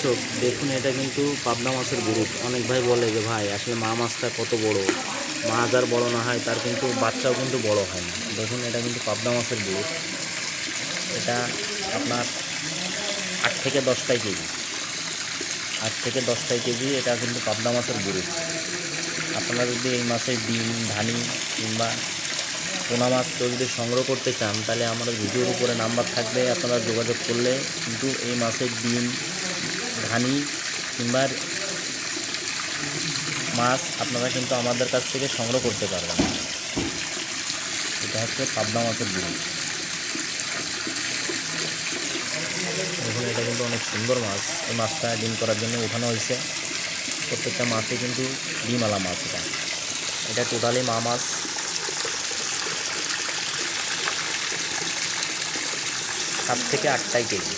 দর্শক দেখুন, এটা কিন্তু পাবদা মাছের গ্রুপ। অনেক ভাই বলে যে ভাই আসলে মা মাছটা কত বড়, মাছ আর বড় না হয় তার কিন্তু বাচ্চাও কিন্তু বড় হয় না। দেখুন এটা কিন্তু পাবদা মাছের গ্রুপ। এটা আপনার 8 থেকে 10 কেজি, 8 থেকে 10 কেজি এটা কিন্তু পাবদা মাছের গ্রুপ। আপনারা যদি এই মাছের ডিম, ধানি কিংবা পোনা মাছ কেউ যদি সংগ্রহ করতে চান, তাহলে আমাদের ভিডিওর উপরে নাম্বার থাকবে, আপনারা যোগাযোগ করলে কিন্তু এই মাছের ডিম, ধানি কিংবা মাছ আপনারা কিন্তু আমাদের কাছ থেকে সংগ্রহ করতে পারবেন। এটা হচ্ছে পাবদা মাছের ডিম। দেখুন এটা কিন্তু অনেক সুন্দর মাছ। এই মাছটা ডিম করার জন্য উঠানো হয়েছে। প্রত্যেকটা মাছই কিন্তু ডিমওয়ালা মাছ। এটা টোটালি মা মাছ। 7 থেকে 8 কেজি।